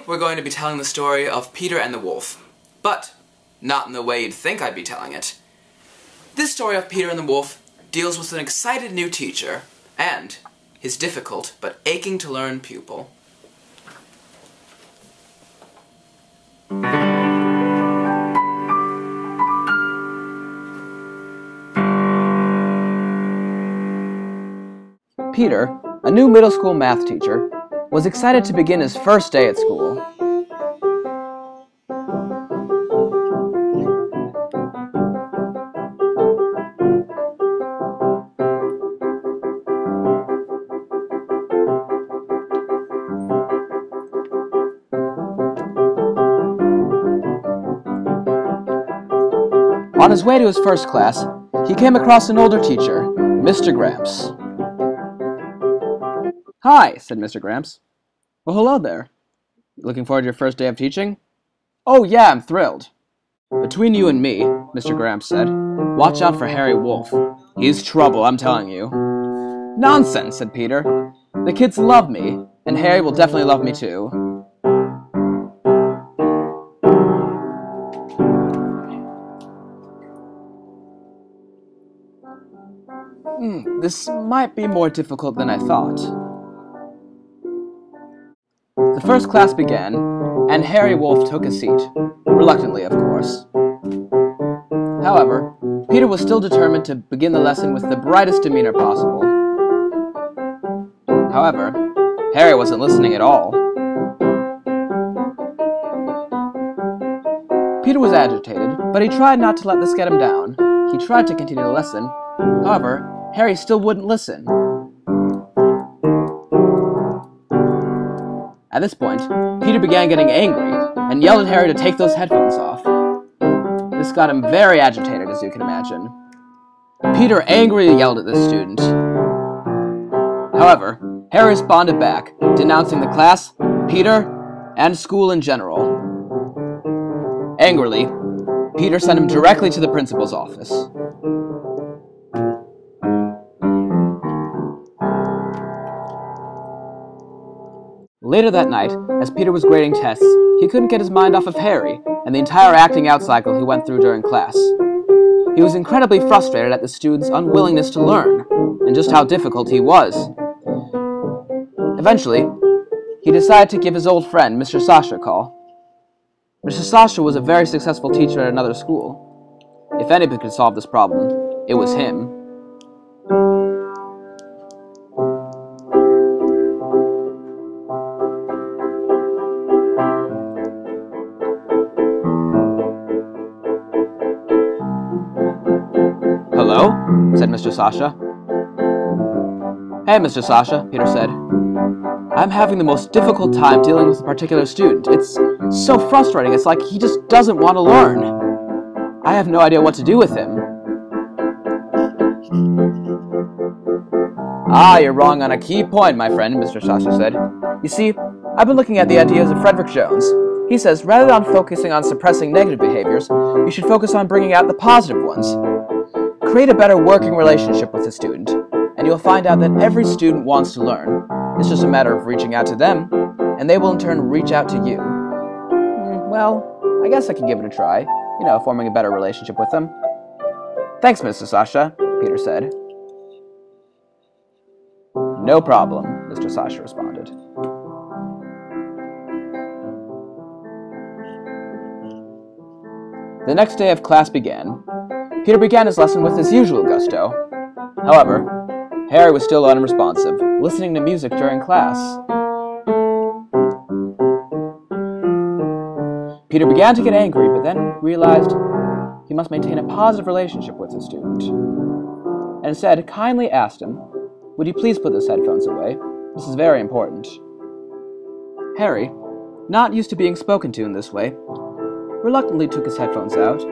we're going to be telling the story of Peter and the Wolf, but not in the way you'd think I'd be telling it. This story of Peter and the Wolf deals with an excited new teacher and his difficult but aching to learn pupil. Peter, a new middle school math teacher, was excited to begin his first day at school. On his way to his first class, he came across an older teacher, Mr. Gramps. "Hi," said Mr. Gramps. "Well, hello there. Looking forward to your first day of teaching?" "Oh, yeah, I'm thrilled." "Between you and me," Mr. Gramps said, "watch out for Harry Wolf. He's trouble, I'm telling you." "Nonsense," said Peter. "The kids love me, and Harry will definitely love me too." This might be more difficult than I thought. The first class began, and Harry Wolf took a seat, reluctantly, of course. However, Peter was still determined to begin the lesson with the brightest demeanor possible. However, Harry wasn't listening at all. Peter was agitated, but he tried not to let this get him down. He tried to continue the lesson. However, Harry still wouldn't listen. At this point, Peter began getting angry and yelled at Harry to take those headphones off. This got him very agitated, as you can imagine. Peter angrily yelled at this student. However, Harry responded back, denouncing the class, Peter, and school in general. Angrily, Peter sent him directly to the principal's office. Later that night, as Peter was grading tests, he couldn't get his mind off of Harry and the entire acting out cycle he went through during class. He was incredibly frustrated at the student's unwillingness to learn, and just how difficult he was. Eventually, he decided to give his old friend, Mr. Sasha, a call. Mr. Sasha was a very successful teacher at another school. If anybody could solve this problem, it was him. "Hello?" said Mr. Sasha. "Hey, Mr. Sasha," Peter said. "I'm having the most difficult time dealing with a particular student. It's so frustrating. It's like he just doesn't want to learn. I have no idea what to do with him." "Ah, you're wrong on a key point, my friend," Mr. Sasha said. "You see, I've been looking at the ideas of Frederick Jones. He says rather than focusing on suppressing negative behaviors, you should focus on bringing out the positive ones. Create a better working relationship with the student, and you'll find out that every student wants to learn. It's just a matter of reaching out to them, and they will in turn reach out to you." "Well, I guess I can give it a try, forming a better relationship with them." "Thanks, Mr. Sasha," Peter said. "No problem," Mr. Sasha responded. The next day of class began. Peter began his lesson with his usual gusto. However, Harry was still unresponsive, listening to music during class. Peter began to get angry, but then realized he must maintain a positive relationship with the student, and instead kindly asked him, "Would you please put those headphones away? This is very important." Harry, not used to being spoken to in this way, reluctantly took his headphones out,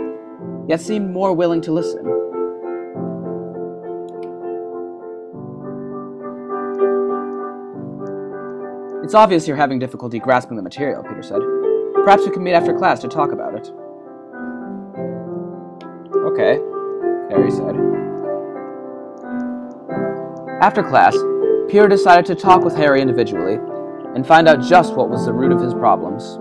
yet seemed more willing to listen. "It's obvious you're having difficulty grasping the material," Peter said. "Perhaps we can meet after class to talk about it." "Okay," Harry said. After class, Peter decided to talk with Harry individually, and find out just what was the root of his problems.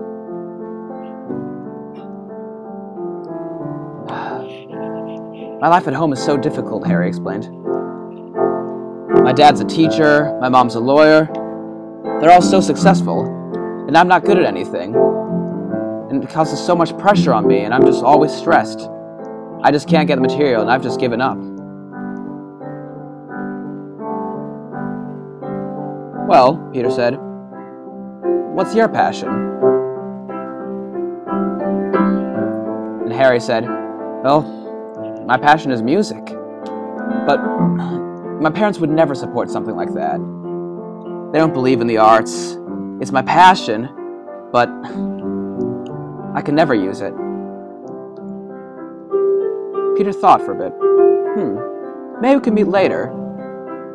My life at home is so difficult, Harry explained. My dad's a teacher, my mom's a lawyer. They're all so successful, and I'm not good at anything. And it causes so much pressure on me, and I'm just always stressed. I just can't get the material, and I've just given up. Well, Peter said, what's your passion? And Harry said, well, my passion is music. But my parents would never support something like that. They don't believe in the arts. It's my passion, but I can never use it. Peter thought for a bit. Maybe we can meet later,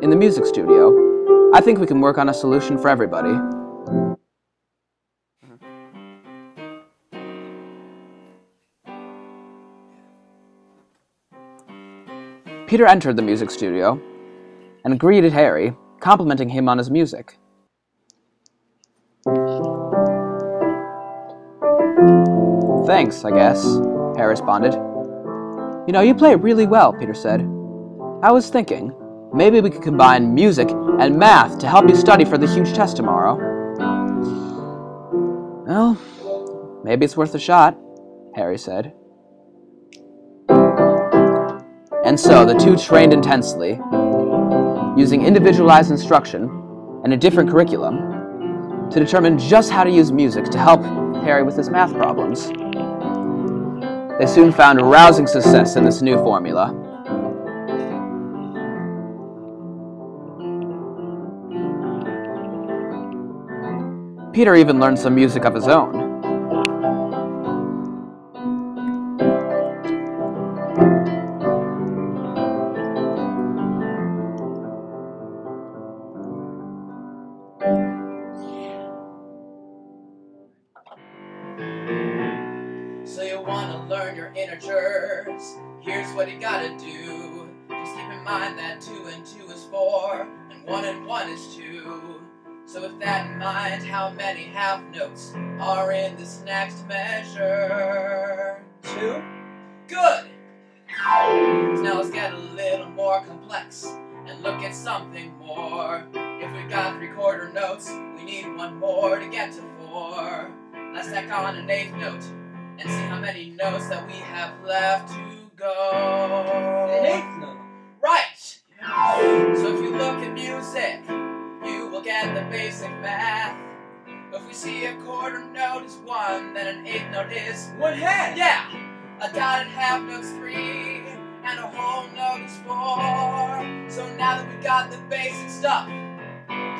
in the music studio. I think we can work on a solution for everybody. Peter entered the music studio and greeted Harry, complimenting him on his music. Thanks, I guess, Harry responded. You know, you play really well, Peter said. I was thinking, maybe we could combine music and math to help you study for the huge test tomorrow. Well, maybe it's worth a shot, Harry said. And so the two trained intensely, using individualized instruction and a different curriculum, to determine just how to use music to help Harry with his math problems. They soon found rousing success in this new formula. Peter even learned some music of his own. So you wanna learn your integers? Here's what you gotta do. Just keep in mind that 2 and 2 is 4, and 1 and 1 is 2. So with that in mind, how many half notes are in this next measure? 2? Good! So now let's get a little more complex and look at something more. If we got 3/4 notes, we need 1 more to get to 4. Let's tack on an 8th note and see how many notes that we have left to go. An 8th note. Right! So if you look at music, you will get the basic math. If we see a 1/4 note is 1, then an 8th note is 1/2. yeah! A dotted half note's 3, and a whole note is 4. So now that we got the basic stuff,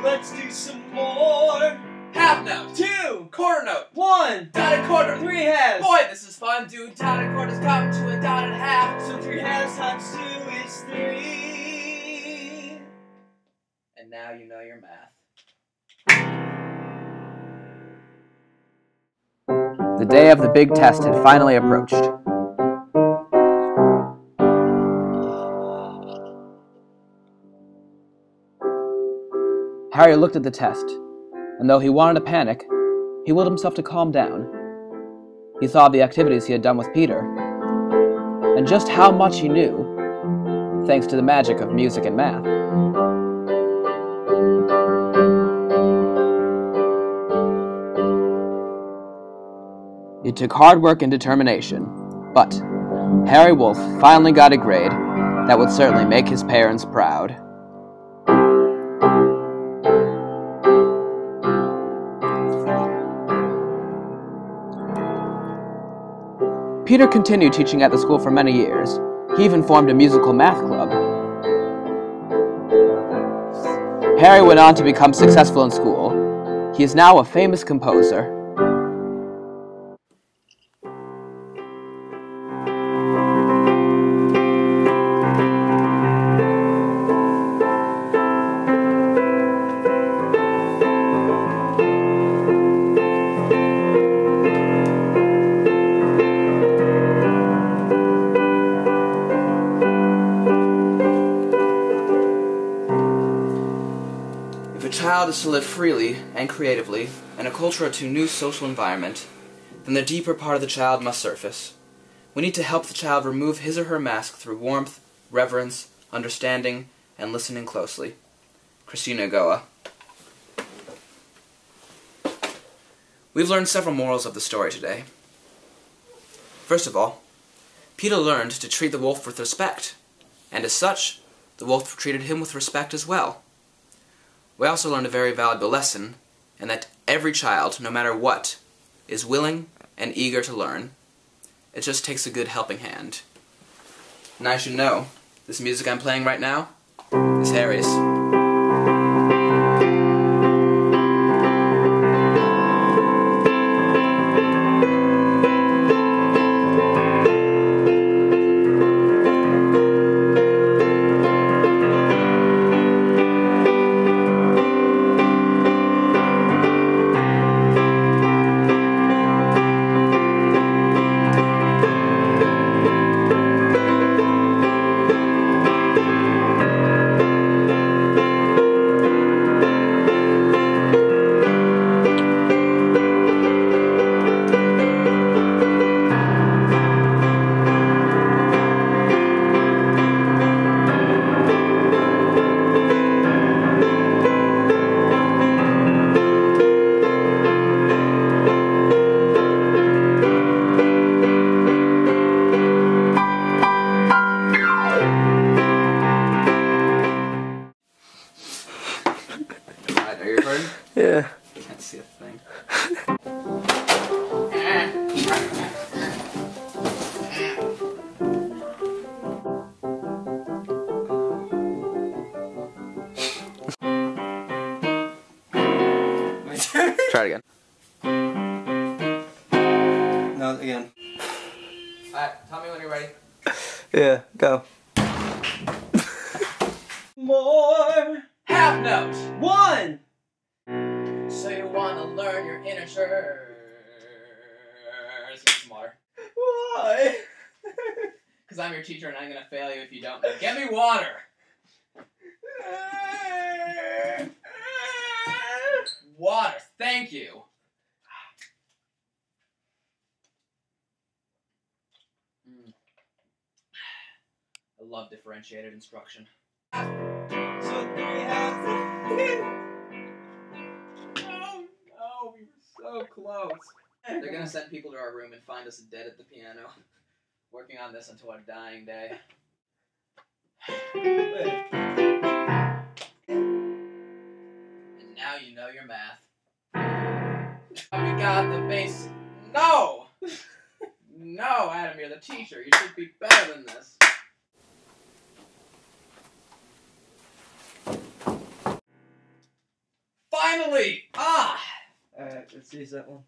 Let's do some more. half note, 2, 1/4 note, 1, dotted 1/4, 3 halves. Boy, this is fun, dude. Dotted quarters come to a dotted half. So 3 halves times 2 is 3. And now you know your math. The day of the big test had finally approached. Harry looked at the test, and though he wanted to panic, he willed himself to calm down. He thought of the activities he had done with Peter, and just how much he knew, thanks to the magic of music and math. It took hard work and determination, but Harry Wolf finally got a grade that would certainly make his parents proud. Peter continued teaching at the school for many years. He even formed a musical math club. Harry went on to become successful in school. He is now a famous composer. If a child child is to live freely and creatively and acculturate to a new social environment, then the deeper part of the child must surface. We need to help the child remove his or her mask through warmth, reverence, understanding, and listening closely. Christina Goa. We've learned several morals of the story today. First of all, Peter learned to treat the wolf with respect, and as such, the wolf treated him with respect as well. We also learned a very valuable lesson, in that every child, no matter what, is willing and eager to learn. It just takes a good helping hand. And I should know, this music I'm playing right now is Harry's. Are you recording? Yeah. I can't see a thing. My turn? Try it again. No, again. Alright, tell me when you're ready. Yeah, go. More. Half note! 1. So you wanna learn your inner church. Get some water. Why? Because I'm your teacher and I'm gonna fail you if you don't. Now get me water! Water, thank you! I love differentiated instruction. So 3 halves. Oh no, we were so close. They're gonna send people to our room and find us dead at the piano. Working on this until our dying day. And now you know your math. We got the basic. No! No, Adam, you're the teacher. You should be better than this. Finally! Ah! Alright, let's use that one.